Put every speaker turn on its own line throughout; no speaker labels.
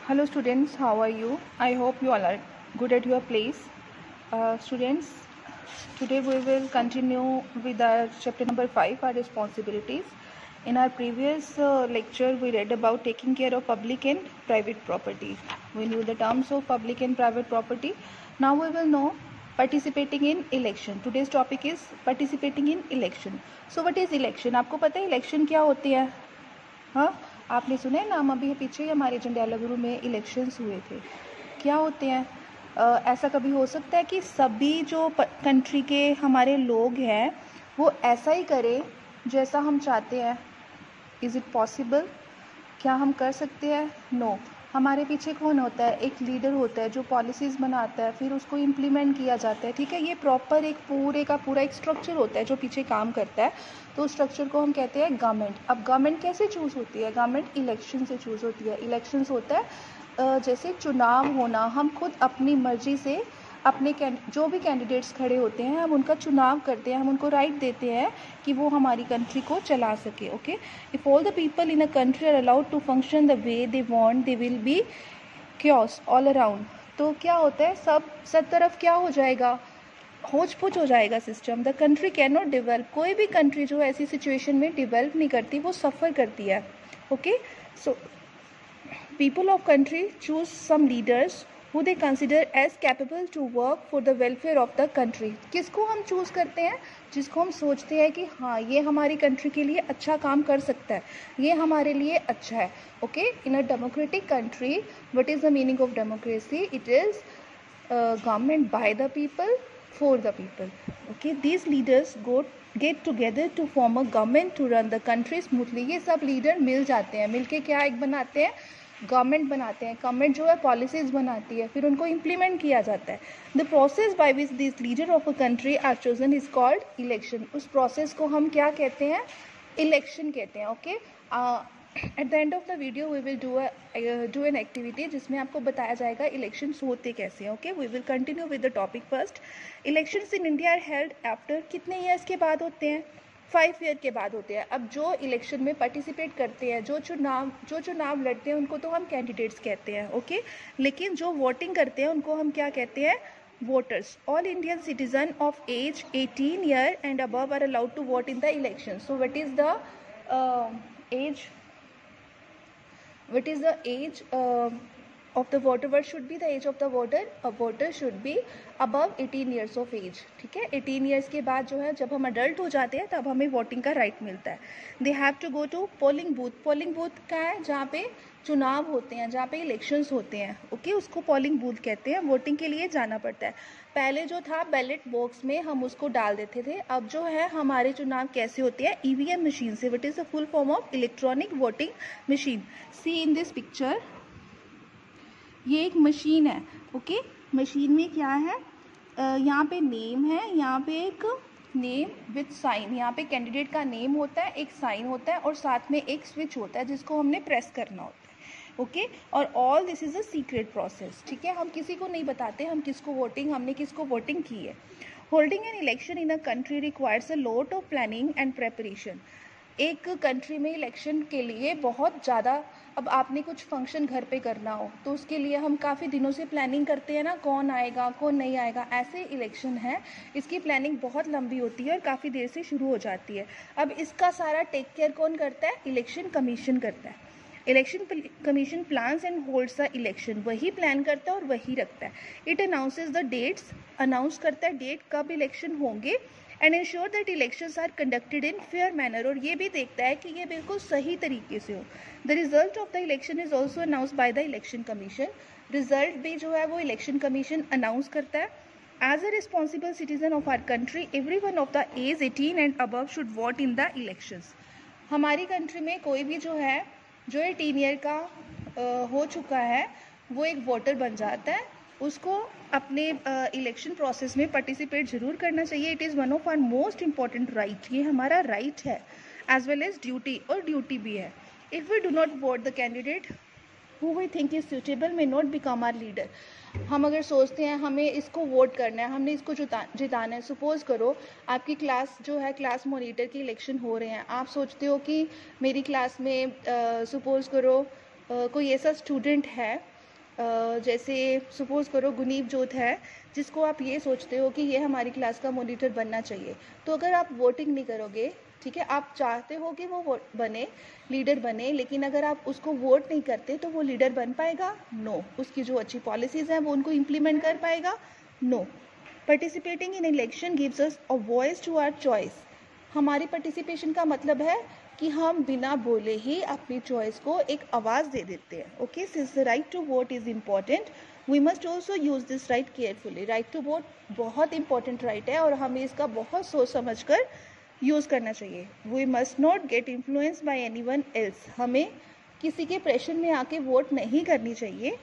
Hello students, how are you? I hope you all are good at your place. Students, today we will continue with our chapter number 5, our responsibilities. In our previous lecture, we read about taking care of public and private property. We knew the terms of public and private property. Now we will know participating in election. Today's topic is participating in election. So what is election? आपको पता है election क्या होती है? हाँ, आपने सुना है नाम? अभी पीछे हमारे जंडियाला गुरु में इलेक्शंस हुए थे. क्या होते हैं? ऐसा कभी हो सकता है कि सभी जो कंट्री के हमारे लोग हैं वो ऐसा ही करें जैसा हम चाहते हैं? Is it possible? क्या हम कर सकते हैं? नो. हमारे पीछे कौन होता है? एक लीडर होता है जो पॉलिसीज़ बनाता है, फिर उसको इम्प्लीमेंट किया जाता है. ठीक है, ये प्रॉपर एक पूरे का पूरा एक स्ट्रक्चर होता है जो पीछे काम करता है. तो उस स्ट्रक्चर को हम कहते हैं गवर्नमेंट. अब गवर्नमेंट कैसे चूज़ होती है? गवर्नमेंट इलेक्शन से चूज़ होती है. इलेक्शंस होता है जैसे चुनाव होना. हम खुद अपनी मर्जी से अपने जो भी कैंडिडेट्स खड़े होते हैं हम उनका चुनाव करते हैं, हम उनको राइट देते हैं कि वो हमारी कंट्री को चला सके. Okay, if all the people in a country are allowed to function the way they want they will be chaos all around. तो क्या होता है, सब तरफ क्या हो जाएगा? होच पोच हो जाएगा system. The country can not develop. कोई भी कंट्री जो ऐसी सिचुएशन में डेवलप नहीं करती, वो सफ़र करती है. Okay, so people of country choose some leaders who they consider as capable to work for the welfare of the country. किसको हम चूज़ करते हैं? जिसको हम सोचते हैं कि हाँ ये हमारी कंट्री के लिए अच्छा काम कर सकता है, ये हमारे लिए अच्छा है. Okay, in a democratic country, what is the meaning of democracy? It is government by the people for the people. Okay, these leaders get together to form a government to run the country smoothly. ये सब leader मिल जाते हैं, मिलके क्या एक बनाते हैं? Government बनाते हैं. गवर्नमेंट जो है पॉलिसीज़ बनाती है, फिर उनको इम्प्लीमेंट किया जाता है. The process by which this leader of a country are chosen is called election. उस प्रोसेस को हम क्या कहते हैं? इलेक्शन कहते हैं. Okay, at the end of the video we will do an activity जिसमें आपको बताया जाएगा इलेक्शंस होते कैसे हैं. Okay, we will continue with the topic first. Elections in India are held after कितने ईयर्स के बाद होते हैं? 5 ईयर के बाद होते हैं. अब जो इलेक्शन में पार्टिसिपेट करते हैं, जो चुनाव लड़ते हैं, उनको तो हम कैंडिडेट्स कहते हैं. ओके, लेकिन जो वोटिंग करते हैं उनको हम क्या कहते हैं? Voters. All Indian citizen of age 18 year and above are allowed to vote in the election. So what is the age of the voter? What should be the age of the voter? A voter should be above 18 years of age. ठीक है, 18 years के बाद जो है, जब हम adult हो जाते हैं तब हमें वोटिंग का राइट मिलता है. They have to go to polling booth. Polling booth क्या है? जहाँ पे चुनाव होते हैं, जहाँ पे इलेक्शंस होते हैं. ओके, उसको पोलिंग बूथ कहते हैं. वोटिंग के लिए जाना पड़ता है. पहले जो था बैलेट बॉक्स में हम उसको डाल देते थे. अब जो है हमारे चुनाव कैसे होते हैं? ईवीएम मशीन से. What is the full form of electronic voting machine? See in this picture, ये एक मशीन है. ओके, मशीन में क्या है? यहाँ पे नेम है, यहाँ पे एक नेम विथ साइन. यहाँ पे कैंडिडेट का नेम होता है, एक साइन होता है और साथ में एक स्विच होता है जिसको हमने प्रेस करना होता है. ओके, और all this is a secret process. ठीक है, हम किसी को नहीं बताते हमने किसको वोटिंग की है. Holding an election in a country requires a lot of planning and preparation. एक कंट्री में इलेक्शन के लिए बहुत ज़्यादा, अब आपने कुछ फंक्शन घर पे करना हो तो उसके लिए हम काफ़ी दिनों से प्लानिंग करते हैं ना, कौन आएगा कौन नहीं आएगा. ऐसे इलेक्शन है, इसकी प्लानिंग बहुत लंबी होती है और काफ़ी देर से शुरू हो जाती है. अब इसका सारा टेक केयर कौन करता है? इलेक्शन कमीशन करता है. Election commission plans and holds the election. वही प्लान करता है और वही रखता है. It announces the dates. Announce करता है डेट कब इलेक्शन होंगे. And ensure that elections are conducted in fair manner. और ये भी देखता है कि ये बिल्कुल सही तरीके से हो. The result of the election is also announce by the election commission. Result भी जो है वो इलेक्शन कमीशन अनाउंस करता है. As a responsible citizen of our country, every one of the age 18 and above should vote in the elections. हमारी country में कोई भी जो 18 ईयर का हो चुका है वो एक वोटर बन जाता है. उसको अपने इलेक्शन प्रोसेस में पार्टिसिपेट ज़रूर करना चाहिए. It is one of our most important right. ये हमारा राइट है एज वेल एज ड्यूटी, और ड्यूटी भी है. If we do not vote the candidate who we think is suitable may not become our leader. हम अगर सोचते हैं हमें इसको वोट करना है, हमने इसको जिताना है. सपोज़ करो आपकी क्लास जो है, क्लास मॉनिटर की इलेक्शन हो रहे हैं. आप सोचते हो कि मेरी क्लास में सपोज़ करो कोई ऐसा स्टूडेंट है जैसे सपोज़ करो गुनीब जोत है, जिसको आप ये सोचते हो कि ये हमारी क्लास का मॉनिटर बनना चाहिए, तो अगर आप वोटिंग नहीं करोगे, ठीक है, आप चाहते हो कि वो बने, लीडर बने, लेकिन अगर आप उसको वोट नहीं करते तो वो लीडर बन पाएगा? नो। उसकी जो अच्छी पॉलिसीज़ हैं वो उनको इम्प्लीमेंट कर पाएगा? No. Participating in election gives us a voice to our choice. हमारी पार्टिसिपेशन का मतलब है कि हम बिना बोले ही अपनी चॉइस को एक आवाज़ दे देते हैं। Okay, since the right to vote is important, we must also use this right carefully. Right to vote बहुत इंपॉर्टेंट राइट है और हमें इसका बहुत सोच समझ कर यूज़ करना चाहिए। We must not get influenced by anyone else. हमें किसी के प्रेशर में आके वोट नहीं करनी चाहिए।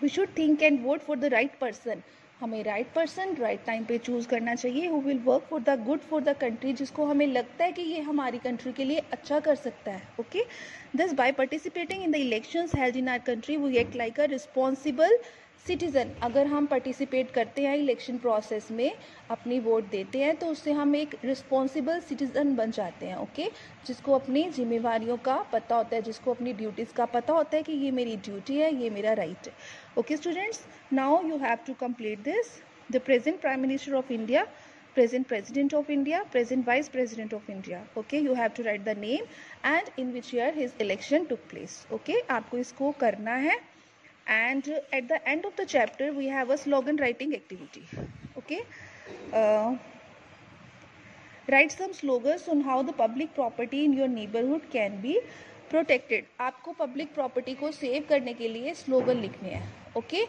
We should think and vote for the right person. हमें राइट पर्सन राइट टाइम पे चूज़ करना चाहिए, who will work for the good for the country, जिसको हमें लगता है कि ये हमारी कंट्री के लिए अच्छा कर सकता है। Okay, thus by participating in the elections held in our country we act like a responsible citizen. अगर हम पार्टिसिपेट करते हैं इलेक्शन प्रोसेस में, अपनी वोट देते हैं, तो उससे हम एक रिस्पॉन्सिबल सिटीज़न बन जाते हैं। ओके, जिसको अपनी जिम्मेवारियों का पता होता है, जिसको अपनी ड्यूटीज़ का पता होता है कि ये मेरी ड्यूटी है, ये मेरा राइट है। Okay students, now you have to complete this. The present Prime Minister of India, present President of India, present Vice President of India. Okay, you have to write the name and in which year his election took place. Okay, आपको इसको करना है. And at the end of the chapter we have a slogan writing activity. Okay, write some slogans on how the public property in your neighborhood can be protected. आपको public property को save करने के लिए slogan लिखने हैं। Okay,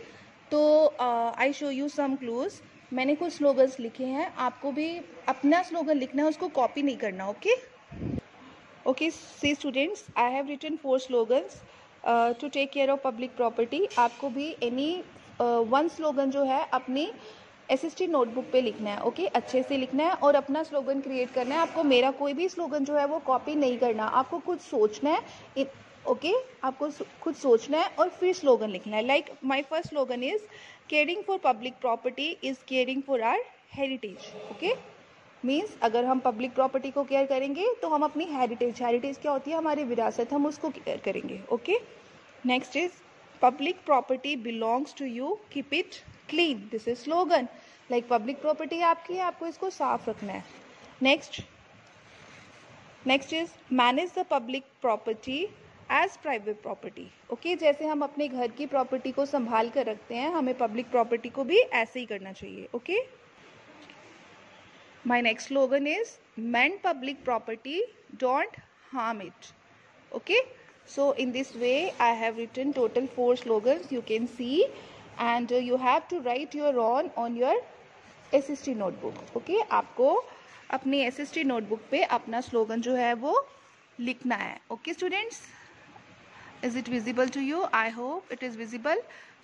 तो I show you some clues. मैंने कुछ स्लोगन्स लिखे हैं, आपको भी अपना स्लोगन लिखना है, उसको कॉपी नहीं करना। Okay okay, see students, I have written 4 slogans to take care of public property. आपको भी एनी 1 स्लोगन जो है अपनी SST नोटबुक पे लिखना है। ओके, अच्छे से लिखना है और अपना स्लोगन क्रिएट करना है। आपको मेरा कोई भी स्लोगन जो है वो कॉपी नहीं करना, आपको खुद सोचना है। ओके, आपको खुद सोचना है और फिर स्लोगन लिखना है। Like my first slogan is caring for public property is caring for our heritage. Okay, means अगर हम पब्लिक प्रॉपर्टी को केयर करेंगे तो हम अपनी हेरिटेज क्या होती है, हमारी विरासत, हम उसको केयर करेंगे। Okay, next is public property belongs to you, keep it clean. This is slogan. Like public property आपकी है, आपको इसको साफ रखना है। next is manage the public property as private property. Okay, जैसे हम अपने घर की प्रॉपर्टी को संभाल कर रखते हैं, हमें पब्लिक प्रॉपर्टी को भी ऐसे ही करना चाहिए। Okay, my next slogan is mend public property, don't harm it. Okay, so in this way I have written total 4 slogans, you can see, and you have to write your own on your SST notebook. Okay, आपको अपनी SST notebook पे अपना slogan जो है वो लिखना है। Okay students, is it visible to you? I hope it is visible.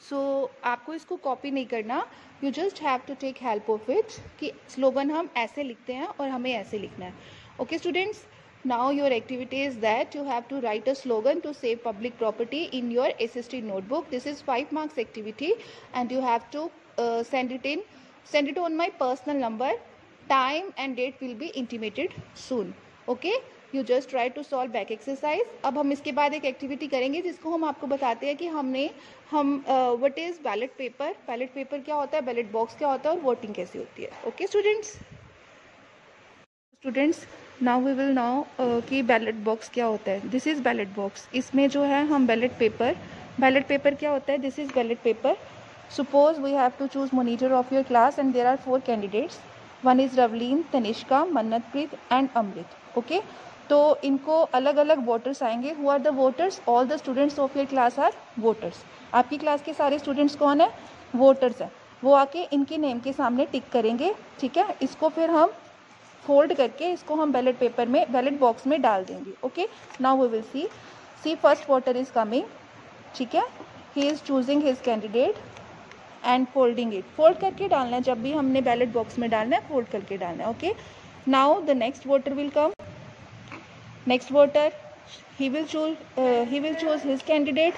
So आपको इसको कॉपी नहीं करना, you just have to take help of it कि slogan हम ऐसे लिखते हैं और हमें ऐसे लिखना है। Okay students, now your activity is that you have to write a slogan to save public property in your SST notebook. This is 5 marks activity and you have to send it on my personal number. Time and date will be intimated soon. Okay, you just try to solve back exercise. अब हम इसके बाद एक activity करेंगे जिसको हम आपको बताते हैं कि what is ballot paper, ballot paper क्या होता है, ballot box क्या होता है और voting कैसे होती है। Okay students, now we will know कि बैलेट बॉक्स क्या होता है। This is ballot box. इसमें जो है हम बैलेट पेपर क्या होता है, this is ballot paper. Suppose we have to choose monitor of your class and there are 4 candidates, one is Ravleen, Tanishka, Mannatpreet and Amrit. Okay, तो इनको अलग अलग वोटर्स आएंगे। Who are the voters? All the students of your class are voters. आपकी class के सारे students कौन है? वोटर्स हैं। वो आके इनके नेम के सामने टिक करेंगे। ठीक है, इसको फिर हम फोल्ड करके इसको हम बैलेट बॉक्स में डाल देंगे। Okay, now we will see first voter is coming. ठीक है, he is choosing his candidate and folding it. Fold करके डालना है, जब भी हमने बैलेट बॉक्स में डालना है फोल्ड करके डालना है। Okay, now the next voter will come. Next voter he will choose his candidate.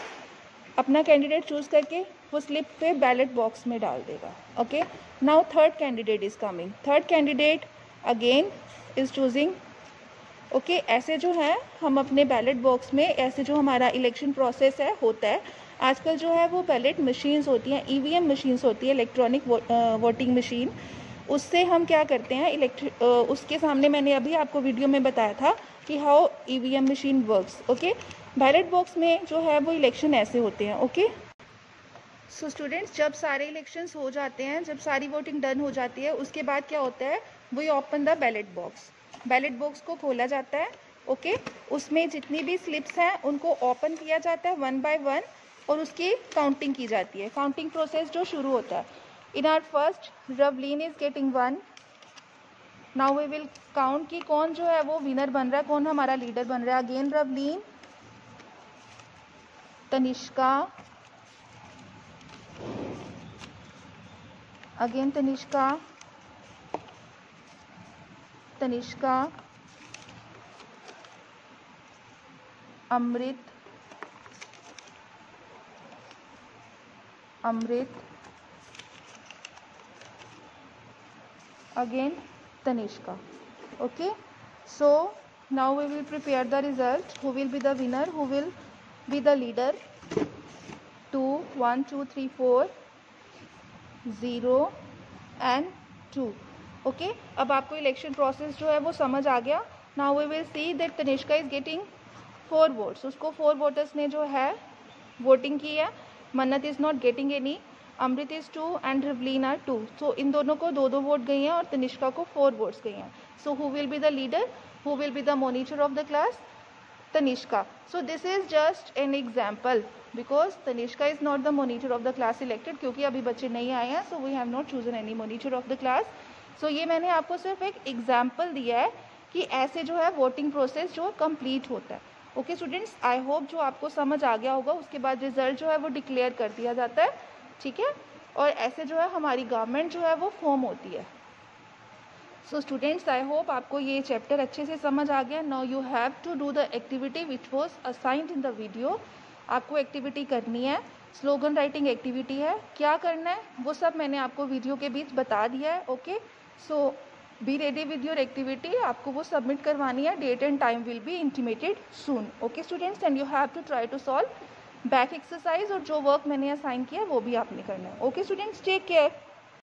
अपना कैंडिडेट चूज करके वो स्लिप पे बैलेट बॉक्स में डाल देगा। Okay, now third candidate is coming. Third candidate again is choosing okay ऐसे जो है हम अपने बैलेट बॉक्स में ऐसे जो हमारा इलेक्शन प्रोसेस है होता है। आजकल जो है वो बैलेट मशीन्स होती हैं, ईवीएम मशीन्स होती है, इलेक्ट्रॉनिक वोटिंग मशीन। उससे हम क्या करते हैं उसके सामने मैंने अभी आपको वीडियो में बताया था कि how EVM machine works. Okay ballot box में जो है वो इलेक्शन ऐसे होते हैं। ओके सो स्टूडेंट्स, जब सारे इलेक्शंस हो जाते हैं, जब सारी वोटिंग डन हो जाती है, उसके बाद क्या होता है, we open the ballot box. Ballot box को खोला जाता है। ओके उसमें जितनी भी स्लिप्स हैं उनको ओपन किया जाता है 1 by 1 और उसकी काउंटिंग की जाती है। काउंटिंग प्रोसेस जो शुरू होता है, in our first Ravleen is getting 1। Now we will count कि कौन जो है वो विनर बन रहा है, कौन हमारा लीडर बन रहा है। Again Ravleen, Tanishka, again Tanishka, Tanishka, Amrit, Amrit, again Tanishka. Okay, so now we will prepare the result. Who will be the winner, who will be the leader? 2 1 2 3 4 0 and 2. Okay अब आपको इलेक्शन प्रोसेस जो है वो समझ आ गया। Now we will see that Tanishka is getting 4 votes. उसको 4 voters ने जो है वोटिंग की है। Mannat is not getting any, Amrit is 2 and Rivleen are 2। So इन दोनों को 2 वोट गई हैं और तनिष्का को 4 वोट्स गई हैं। So who will be the leader, who will be the monitor of the class? Tanishka. So this is just an example because Tanishka is not the monitor of the class selected, क्योंकि अभी बच्चे नहीं आए हैं, so we have not chosen any monitor of the class. So ये मैंने आपको सिर्फ एक एग्जाम्पल दिया है कि ऐसे जो है वोटिंग प्रोसेस जो कंप्लीट होता है। ओके स्टूडेंट्स, आई होप जो आपको समझ आ गया होगा। उसके बाद रिजल्ट जो है वो डिक्लेयर कर दिया जाता है, ठीक है, और ऐसे जो है हमारी गवर्नमेंट जो है वो फॉर्म होती है। सो स्टूडेंट्स, आई होप आपको ये चैप्टर अच्छे से समझ आ गया। Now you have to do the activity which was assigned in the video. आपको एक्टिविटी करनी है, स्लोगन राइटिंग एक्टिविटी है। क्या करना है वो सब मैंने आपको वीडियो के बीच बता दिया है। Okay so be ready with your activity. आपको वो सबमिट करवानी है, date and time will be intimated soon. Okay students, and you have to try to solve back exercise, और जो वर्क मैंने असाइन किया वो भी आपने करना है। Okay students, take care.